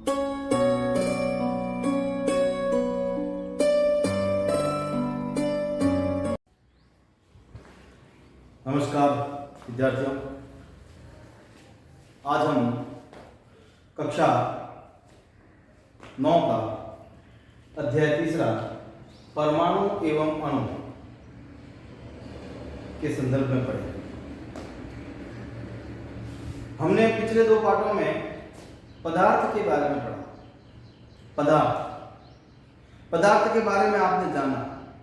नमस्कार विद्यार्थियों, आज हम कक्षा 9 का अध्याय 3 परमाणु एवं अणु के संदर्भ में पढ़ेंगे। हमने पिछले 2 पाठों में पदार्थ के बारे में पढ़ा। पदार्थ के बारे में आपने जाना,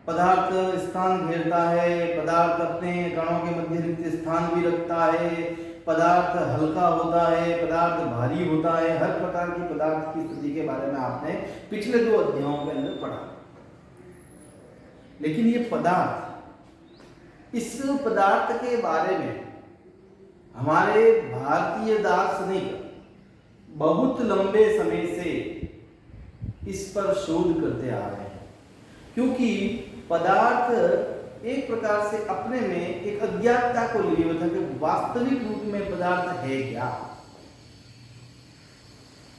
पदार्थ स्थान घेरता है, पदार्थ अपने कणों के मध्य रिक्त स्थान भी रखता है, पदार्थ हल्का होता है, पदार्थ भारी होता है, हर प्रकार की पदार्थ की स्थिति के बारे में आपने पिछले 2 अध्यायों के अंदर पढ़ा। लेकिन ये पदार्थ, इस पदार्थ के बारे में हमारे भारतीय दार्शनिक बहुत लंबे समय से इस पर शोध करते आ रहे हैं, क्योंकि पदार्थ एक प्रकार से अपने में एक अज्ञातता को लिए हुए था कि वास्तविक रूप में पदार्थ है क्या।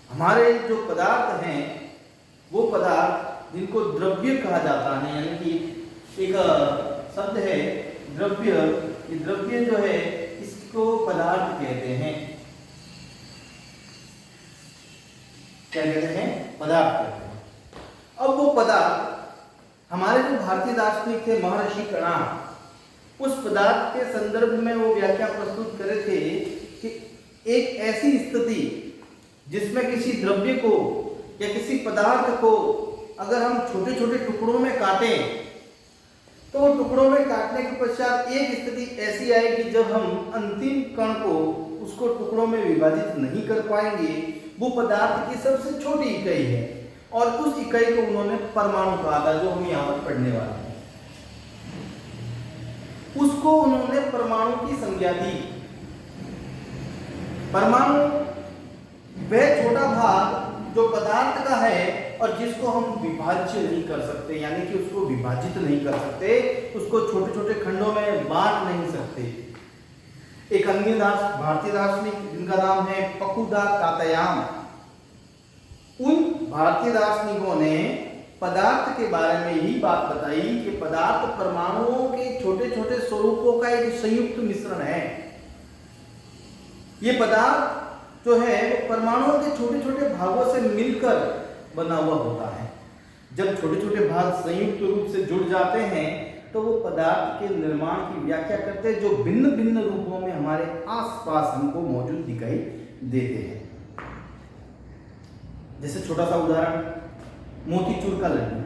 हमारे जो पदार्थ हैं वो पदार्थ जिनको द्रव्य कहा जाता है, यानी कि एक शब्द है द्रव्य, ये द्रव्य जो है इसको पदार्थ कहते हैं। क्या कहते हैं? पदार्थ कहते हैं। अब वो पदार्थ हमारे जो भारतीय दार्शनिक थे महर्षि कणाद, उस पदार्थ के संदर्भ में वो व्याख्या प्रस्तुत करे थे कि एक ऐसी स्थिति जिसमें किसी द्रव्य को या किसी पदार्थ को अगर हम छोटे छोटे टुकड़ों में काटें, तो टुकड़ों में काटने के पश्चात एक स्थिति ऐसी आएगी जब हम अंतिम कण को उसको टुकड़ों में विभाजित नहीं कर पाएंगे। वो पदार्थ की सबसे छोटी इकाई है और उस इकाई को उन्होंने परमाणु कहा था, जो हम यहाँ पर पढ़ने वाले हैं। उसको उन्होंने परमाणु की संज्ञा दी। परमाणु वह छोटा भाग जो पदार्थ का है और जिसको हम विभाज्य नहीं कर सकते, यानी कि उसको विभाजित नहीं कर सकते, उसको छोटे छोटे खंडों में बांट नहीं सकते। एक अन्य भारतीय दार्शनिक जिनका नाम है पकुदा कात्यायन, उन भारतीय दार्शनिकों ने पदार्थ के बारे में यही बात बताई कि पदार्थ परमाणुओं के छोटे छोटे स्वरूपों का एक संयुक्त मिश्रण है। ये पदार्थ जो है वो परमाणुओं के छोटे छोटे भागों से मिलकर बना हुआ होता है। जब छोटे छोटे भाग संयुक्त रूप से जुड़ जाते हैं तो वो पदार्थ के निर्माण की व्याख्या करते हैं, जो भिन्न भिन्न रूपों में हमारे आसपास हमको मौजूद दिखाई देते हैं। जैसे छोटा सा उदाहरण, मोतीचूर का लड्डू।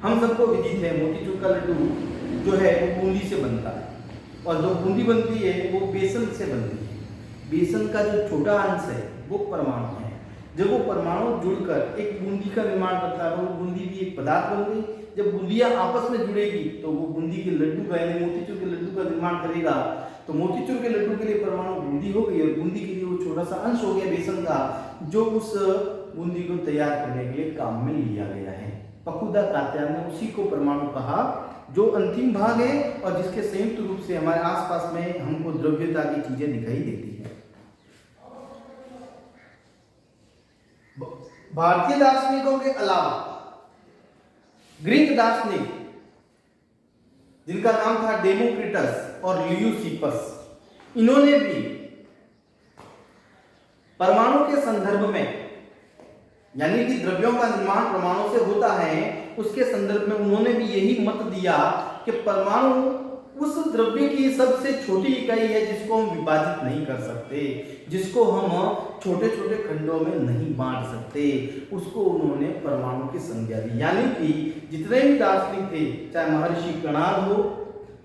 हम सबको विदित है मोतीचूर का लड्डू जो है वो बूंदी से बनता है, और जो बूंदी बनती है वो बेसन से बनती है। बेसन का जो छोटा अंश है वो परमाणु है। जब वो परमाणु जुड़कर एक बूंदी का निर्माण करता है, वो बूंदी भी एक पदार्थ बन गई। जब बूंदियां आपस में जुड़ेगी तो वो बूंदी के लड्डू का, यानी मोतीचूर के लड्डू का निर्माण करेगा। तो मोतीचूर के लड्डू के लिए परमाणु बूंदी हो गई, और बूंदी के लिए वो छोटा सा अंश हो गया बेसन का, जो उस बूंदी को तैयार करने के लिए काम में लिया गया है। पकुदा कात्यायन ने उसी को परमाणु कहा, जो अंतिम भाग है और जिसके संयुक्त रूप से हमारे आसपास में हमको द्रव्यता की चीजें दिखाई देती है। भारतीय दार्शनिकों के अलावा ग्रीक दार्शनिक जिनका नाम था डेमोक्रिटस और ल्यूसिपस, इन्होंने भी परमाणु के संदर्भ में, यानी कि द्रव्यों का निर्माण परमाणु से होता है, उसके संदर्भ में उन्होंने भी यही मत दिया कि परमाणु उस द्रव्य की सबसे छोटी इकाई है जिसको हम विभाजित नहीं कर सकते, जिसको हम छोटे छोटे खंडों में नहीं बांट सकते। उसको उन्होंने परमाणु की संज्ञा दी। यानी कि जितने भी दार्शनिक थे, चाहे महर्षि कणाद हो,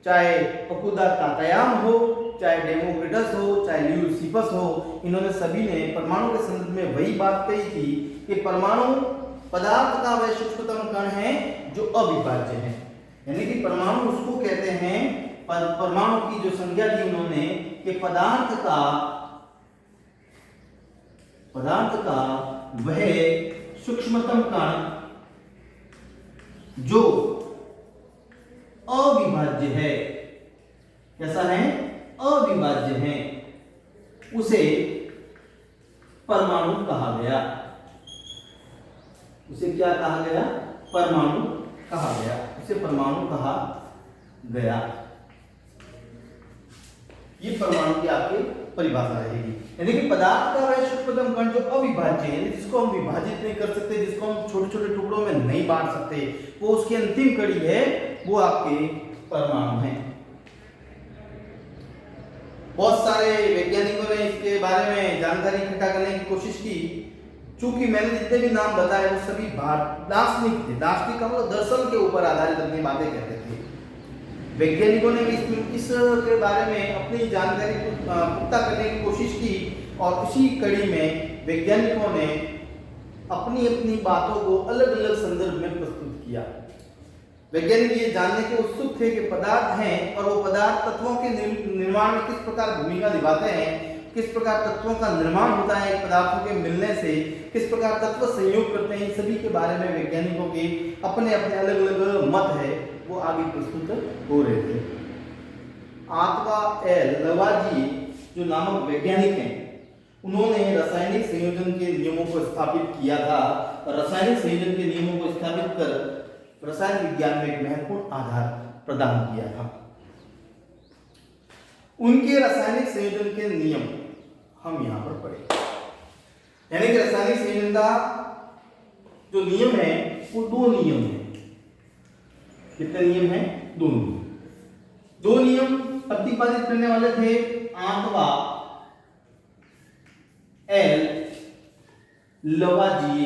चाहे पकुदा कात्यायन हो, चाहे डेमोक्रिटस हो, चाहे ल्यूसिपस हो, इन्होंने सभी ने परमाणु के संदर्भ में वही बात कही थी कि परमाणु पदार्थ का वह सूक्ष्मतम कण है जो अविभाज्य है। यानी कि परमाणु उसको कहते हैं, परमाणु की जो संज्ञा दी उन्होंने कि पदार्थ का वह सूक्ष्मतम कण जो अविभाज्य है। कैसा है? अविभाज्य है, उसे परमाणु कहा गया। उसे क्या कहा गया? परमाणु कहा गया, उसे परमाणु कहा गया। ये परमाणु की आपकी परिभाषा रहेगी। यानी कि पदार्थ का वह सूक्ष्मतम कण जो अविभाज्य है, जिसको हम विभाजित नहीं कर सकते, जिसको हम छोटे छोटे टुकड़ों में नहीं बांट सकते, वो उसकी अंतिम कड़ी है, वो आपके परमाणु है। बहुत सारे वैज्ञानिकों ने इसके बारे में जानकारी इकट्ठा करने की कोशिश की। चूंकि मैंने जितने भी नाम बताए वो सभी दार्शनिक थे। दार्शनिक का मतलब दर्शन के ऊपर आधारित अपनी बातें कहते थे। वैज्ञानिकों ने इस के बारे में अपनी जानकारी पुख्ता करने की कोशिश की और उसी कड़ी में वैज्ञानिकों ने अपनी अपनी बातों को अलग अलग संदर्भ में प्रस्तुत किया। वैज्ञानिक ये जानने के उत्सुक थे कि पदार्थ हैं और वो पदार्थ तत्वों के निर्माण में किस प्रकार भूमिका निभाते हैं, किस प्रकार तत्वों का निर्माण होता है पदार्थों के मिलने से, किस प्रकार तत्व संयोग करते हैं, इन सभी के बारे में वैज्ञानिकों के अपने अपने अलग अलग मत है, वो आगे प्रस्तुत हो रहे थे। आत्वा एल लवाजी जो नामक वैज्ञानिक हैं, उन्होंने रासायनिक संयोजन के नियमों को स्थापित किया था और रासायनिक संयोजन के नियमों को स्थापित कर रसायन विज्ञान में एक महत्वपूर्ण आधार प्रदान किया था। उनके रासायनिक संयोजन के नियम हम यहां पर पढ़े। यानी कि रासायनिक संयोजन का जो नियम है वो दो नियम है। कितने नियम है? दो नियम प्रतिपादित करने वाले थे आंतवा एल लवाजिए।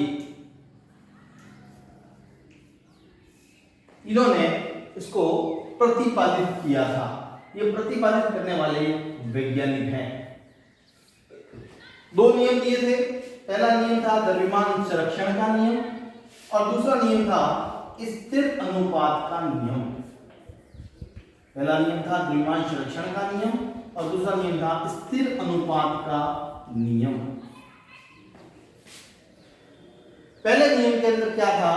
इन्होंने इसको प्रतिपादित किया था। ये प्रतिपादित करने वाले वैज्ञानिक हैं। दो नियम दिए थे। पहला नियम था द्रव्यमान संरक्षण का नियम और दूसरा नियम था स्थिर अनुपात का नियम। पहला नियम था द्रव्यमान संरक्षण का नियम और दूसरा नियम था स्थिर अनुपात का नियम। पहले नियम के अंदर क्या था?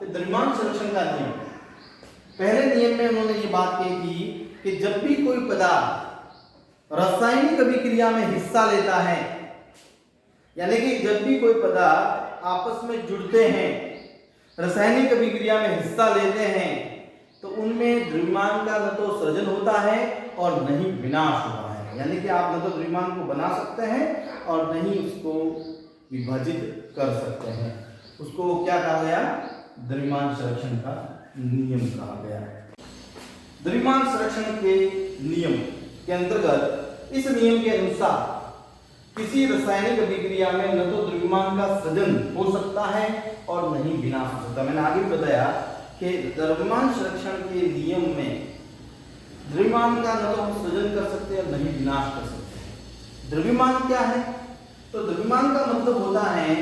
द्रव्यमान संरक्षण का नियम। पहले नियम में उन्होंने ये बात कही थी कि जब भी कोई पदार्थ रासायनिक अभिक्रिया में हिस्सा लेता है, यानी कि जब भी कोई पदार्थ आपस में जुड़ते हैं, रासायनिक अभिक्रिया में हिस्सा लेते हैं, तो उनमें द्रव्यमान का न तो सृजन होता है और न ही विनाश होता है। यानी कि आप न तो द्रव्यमान को बना सकते हैं और न ही उसको विभाजित कर सकते हैं। उसको क्या कहा गया? द्रव्यमान संरक्षण का नियम कहा गया। द्रव्यमान संरक्षण के नियम के अंतर्गत इस नियम के अनुसार किसी रासायनिक अभिक्रिया में न तो द्रव्यमान का सृजन हो सकता है और न ही विनाश हो सकता। मैंने आगे बताया कि द्रव्यमान संरक्षण के नियम में द्रव्यमान का न तो हम सृजन कर सकते हैं और न ही विनाश कर सकते हैं। द्रव्यमान क्या है? तो द्रव्यमान का मतलब होता है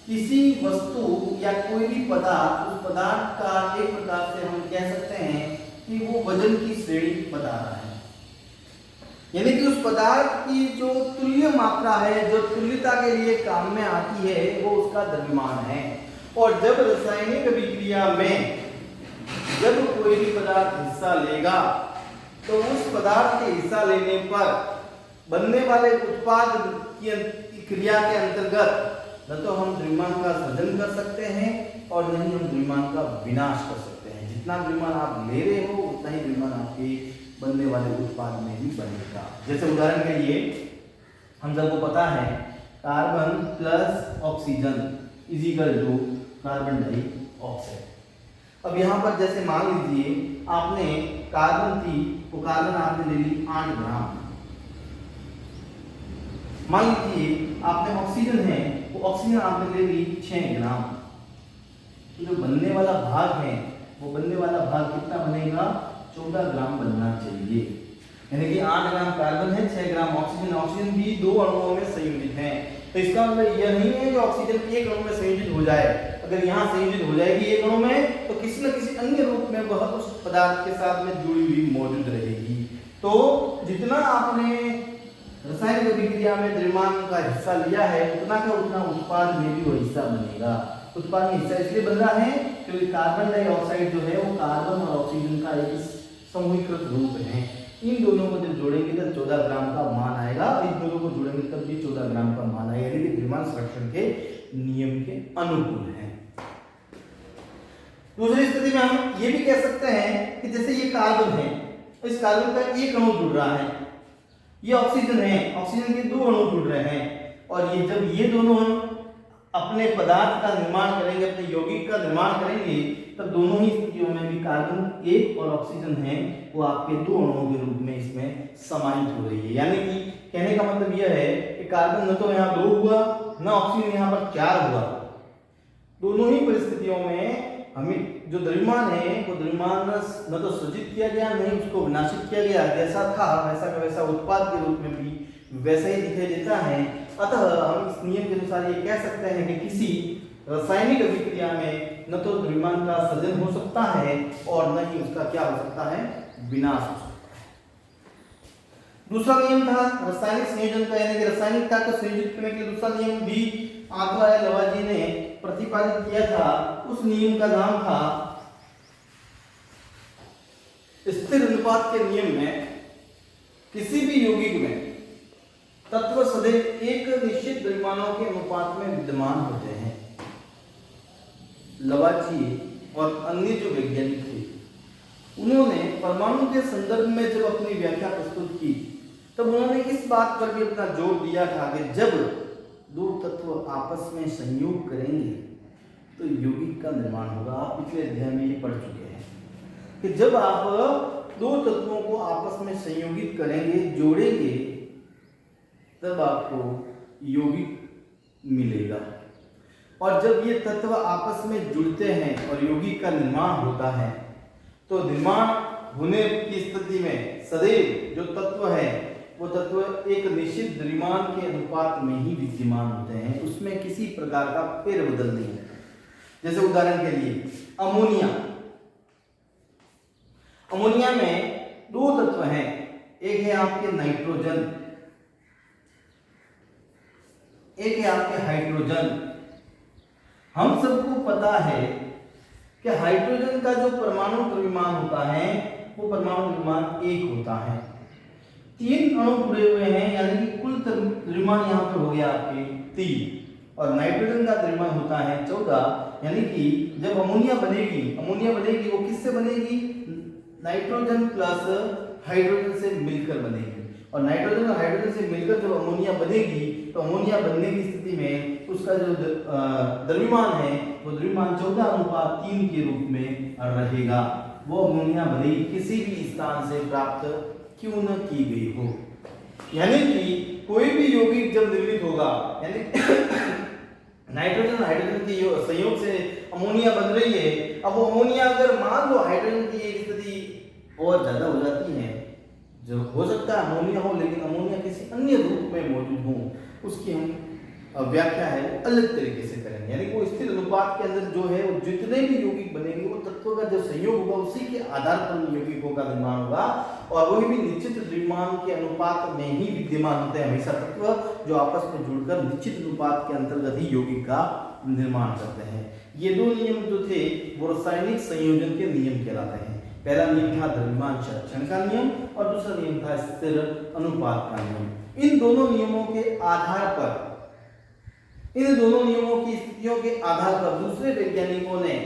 किसी वस्तु या कोई भी पदार्थ, उस पदार्थ का एक प्रकार से हम कह सकते हैं कि वो वजन की श्रेणी बता रहा है। यानी कि उस पदार्थ की जो तुल्य मात्रा है, जो तुल्यता के लिए काम में आती है, वो उसका द्रव्यमान है। और जब रासायनिक अभिक्रिया में जब कोई भी पदार्थ हिस्सा लेगा तो उस पदार्थ के हिस्सा लेने पर बनने वाले उत्पाद की क्रिया के अंतर्गत न तो हम द्रव्यमान का सृजन कर सकते हैं और न ही हम द्रव्यमान का विनाश कर सकते हैं। जितना द्रव्यमान आप ले रहे हो उतना ही द्रव्यमान आपके बनने वाले उत्पाद में भी बनेगा। जैसे उदाहरण के लिए हम सबको पता है carbon plus oxygen is equal to carbon dioxide. अब यहाँ पर जैसे मान लीजिए आपने कार्बन थी, वो कार्बन आपने ले ली 8 ग्राम। मान लीजिए आपने ऑक्सीजन है, वो ऑक्सीजन आपने ले ली 6 ग्राम। तो जो बनने वाला भाग है वो बनने वाला भाग कितना बनेगा? 14 ग्राम बनना चाहिए। यानी कि 8 ग्राम कार्बन है, 6 ग्राम ऑक्सीजन। ऑक्सीजन भी 2 अणुओं में संयोजित है। तो इसका मतलब यह नहीं है कि ऑक्सीजन एक अणु में संयोजित हो जाए। अगर यहाँ संयोजित हो जाएगी एक अणु में तो किसी न किसी अन्य रूप में वह उस पदार्थ के साथ में जुड़ी हुई मौजूद रहेगी। तो जितना आपने रासायनिक अभिक्रिया में द्रव्यमान का हिस्सा लिया है उतना का उतना उत्पाद में भी वो हिस्सा बनेगा। उत्पाद में हिस्सा इसलिए बन रहा है क्योंकि कार्बन डाइऑक्साइड जो है वो कार्बन और ऑक्सीजन का एक समूहीकृत रूप है। इन दोनों को जब जोड़ेंगे तो 14 ग्राम का मान आएगा और इन दोनों को जोड़ेंगे तब भी 14 ग्राम का मान आएगा। यानी कि द्रव्यमान संरक्षण के नियम के अनुकूल है। दूसरी स्थिति में हम ये भी कह सकते हैं कि जैसे ये कार्बन है, इस कार्बन का एक अणु जुड़ रहा है, ये ऑक्सीजन है, ऑक्सीजन के दो अणु जुड़ रहे हैं, और ये जब ये दोनों अपने पदार्थ का निर्माण करेंगे, अपने यौगिक का निर्माण करेंगे, तब दोनों ही स्थितियों में भी कार्बन एक और ऑक्सीजन है वो आपके दो अणुओं के रूप में इसमें समाहित हो रही है। यानी कि कहने का मतलब यह है कि कार्बन न तो यहाँ 2 हुआ, न ऑक्सीजन यहाँ पर 4 हुआ। दोनों ही परिस्थितियों में हमें जो द्रव्यमान है वो द्रव्यमान न तो सृजित किया गया, न ही उसको विनाशित किया गया, जैसा था वैसा का वैसा उत्पाद के रूप में भी वैसा ही दिखाई देता है। अतः हम इस नियम के अनुसार ये कह सकते हैं कि किसी रासायनिक अभिक्रिया में न तो द्रव्यमान का सृजन हो सकता है और न ही उसका क्या हो सकता है, विनाश हो सकता है। दूसरा नियम था रासायनिक संयोजन का, यानी कि रासायनिकता को संयोजित करने के लिए दूसरा नियम भी आंकड़ा या लवाजी ने प्रतिपादित किया था। उस नियम का नाम था स्थिर अनुपात के नियम में किसी भी यौगिक में तत्व सदैव एक निश्चित द्रव्यमानों के अनुपात में विद्यमान होते हैं। लवाची और अन्य जो वैज्ञानिक थे उन्होंने परमाणु के संदर्भ में जब अपनी व्याख्या प्रस्तुत की तब उन्होंने इस बात पर भी अपना जोर दिया था कि जब दो तत्व आपस में संयोग करेंगे तो यौगिक का निर्माण होगा। आप पिछले अध्याय में ये पढ़ चुके हैं कि जब आप दो तत्वों को आपस में संयोगित करेंगे, जोड़ेंगे, तब आपको यौगिक मिलेगा। और जब ये तत्व आपस में जुड़ते हैं और यौगिक का निर्माण होता है तो निर्माण होने की स्थिति में सदैव जो तत्व है वो तत्व एक निश्चित द्रव्यमान के अनुपात में ही विद्यमान होते हैं, उसमें किसी प्रकार का फेरबदल नहीं है। जैसे उदाहरण के लिए अमोनिया, अमोनिया में दो तत्व हैं, एक है आपके नाइट्रोजन, एक है आपके हाइड्रोजन। हम सबको पता है कि हाइड्रोजन का जो परमाणु द्रव्यमान होता है वो परमाणु द्रव्यमान 1 होता है। 3 अणु जुड़े हुए हैं, यानी कि कुल द्रव्यमान यहाँ पर हो गया आपके 3, और नाइट्रोजन का द्रव्यमान होता है 14। यानी कि जब अमोनिया बनेगी वो किससे बनेगी, नाइट्रोजन प्लस हाइड्रोजन से मिलकर बनेगी। और नाइट्रोजन और हाइड्रोजन से मिलकर जब अमोनिया बनेगी तो अमोनिया बनने की स्थिति में उसका जो द्रव्यमान है वो द्रव्यमान 14:3 के रूप में रहेगा। वो अमोनिया भले ही किसी भी स्थान से प्राप्त क्यों न की गई हो। यानी कि कोई भी यौगिक जब निर्मित होगा, यानी नाइट्रोजन हाइड्रोजन के संयोग से अमोनिया बन रही है। अब वो अमोनिया अगर मान लो हाइड्रोजन की एक स्थिति और ज्यादा हो जाती है, जो हो सकता है अमोनिया हो लेकिन अमोनिया किसी अन्य रूप में मौजूद हो, उसकी हम व्याख्या है वो अलग तरीके से करेंगे। यानी वो स्थिर अनुपात के अंदर जो है वो जितने भी यौगिक बनेंगे वो तत्वों का जो संयोग होगा उसी के आधार पर यौगिकों का निर्माण होगा, और वही भी निश्चित द्रव्यमान के अनुपात में ही विद्यमान होते हैं हमेशा तत्व, जो आपस में जुड़कर निश्चित अनुपात के अंतर्गत ही यौगिक का निर्माण करते हैं। ये दो नियम जो थे वो रासायनिक संयोजन के नियम कहलाते हैं। पहला नियम था द्रव्यमान क्षण का नियम और दूसरा नियम था स्थिर अनुपात का नियम। इन दोनों नियमों के आधार पर, इन दोनों नियमों की स्थितियों के आधार पर दूसरे वैज्ञानिकों ने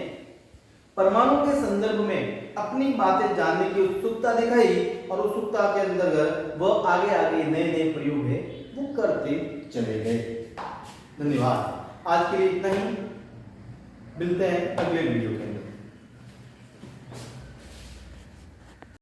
परमाणु के संदर्भ में अपनी बातें जानने की उत्सुकता दिखाई, और उत्सुकता के अंतर्गत वह आगे आगे नए नए प्रयोग है वो करते चले गए। धन्यवाद। आज के लिए इतना ही, मिलते हैं अगले वीडियो में।